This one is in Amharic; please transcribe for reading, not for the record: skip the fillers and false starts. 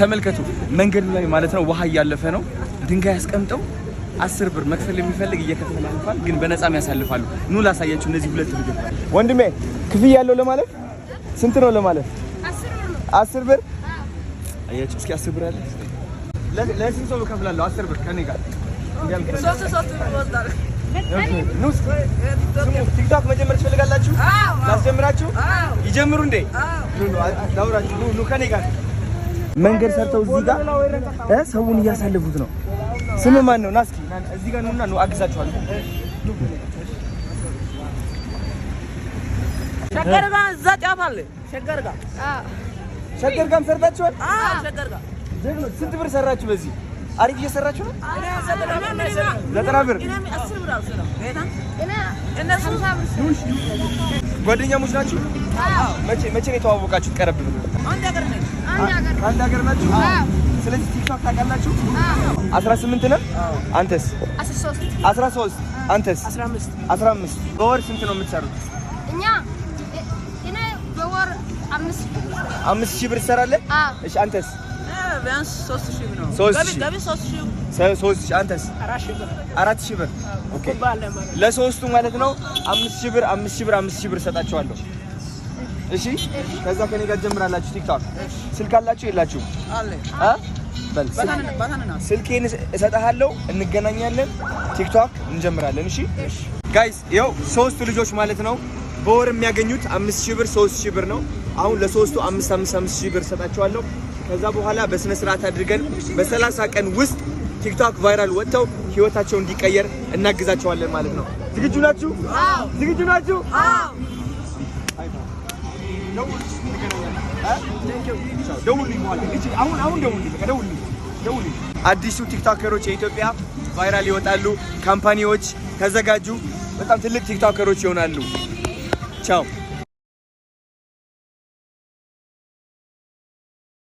ተመልከቱ መንገዱ ላይ ማለት ነው ውሃ እያለፈ ነው ድንጋይ አስቀምጠው 10 ብር መክፈል የሚፈልግ እየከፈለ ያልፋል ግን በነፃም ያሳልፋሉ ኑ ላሳያችሁ እነዚህ ሁለት ልጆች ወንድሜ ክፍያ ያለው ለማለት ስንት ነው ለማለት 10 ብር አያችሁ እስኪ 10 ብር አለ ለስንት ሰው ከፍላለሁ 10 ብር ከኔ ጋር ሶስት ብር ወጣለ ኑስ ቲክቶክ መጀመር ትፈልጋላችሁ ላስጀምራችሁ ይጀምሩ እንዴ ዳውራችሁ ኑ ከኔ ጋር መንገድ ሰርተው እዚህ ጋር ሰውን እያሳለፉት ነው ስም ማን ነው ናስኪ እዚህ ጋር ነውና ነው አግዛችኋለሁ ሸገር ጋር እዛ ጫፍ አለ ሸገር ጋር ሰርታችኋል ሸገር ጋር ስንት ብር ሰራችሁ በዚህ አሪፍ እየሰራችሁ ነው 90 ብር ጓደኛሞች ናችሁ መቼ ነው የተዋወቃችሁት ቀረብ ብሎ አንድ ሀገር ናችሁ ስለዚህ ቲክቶክ ታውቃላችሁ 18 ነህ አንተስ 13 አንተስ 15 በወር ስንት ነው የምትሰሩት እኔ በወር 5000 ብር ትሰራለህ እሺ አንተስ ቢያንስ 3000 ብር ነው ገቢ 3000 አንተስ 4000 ብር ኦኬ ለሶስቱ ማለት ነው 5000 ብር ሰጣችኋለሁ እሺ ከዛ ከኔ ጋር ጀምራላችሁ ቲክቶክ ስልክ አላችሁ የላችሁ አለ በል ስልኬን እሰጣለሁ እንገናኛለን ቲክቶክ እንጀምራለን እሺ ጋይስ ይኸው ሶስት ልጆች ማለት ነው በወር የሚያገኙት 5000 ብር 3000 ብር ነው አሁን ለሶስቱ 5000 ብር ሰጣችኋለሁ ከዛ በኋላ በስነ ስርዓት አድርገን በ30 ቀን ውስጥ ቲክቶክ ቫይራል ወጥተው ህይወታቸው እንዲቀየር እናግዛቸዋለን ማለት ነው ዝግጁ ናችሁ አዎ ዝግጁ ናችሁ አዎ አዲሱ ቲክቶከሮች የኢትዮጵያ ቫይራል ይወጣሉ ካምፓኒዎች ተዘጋጁ በጣም ትልቅ ቲክቶከሮች ይሆናሉ ቻው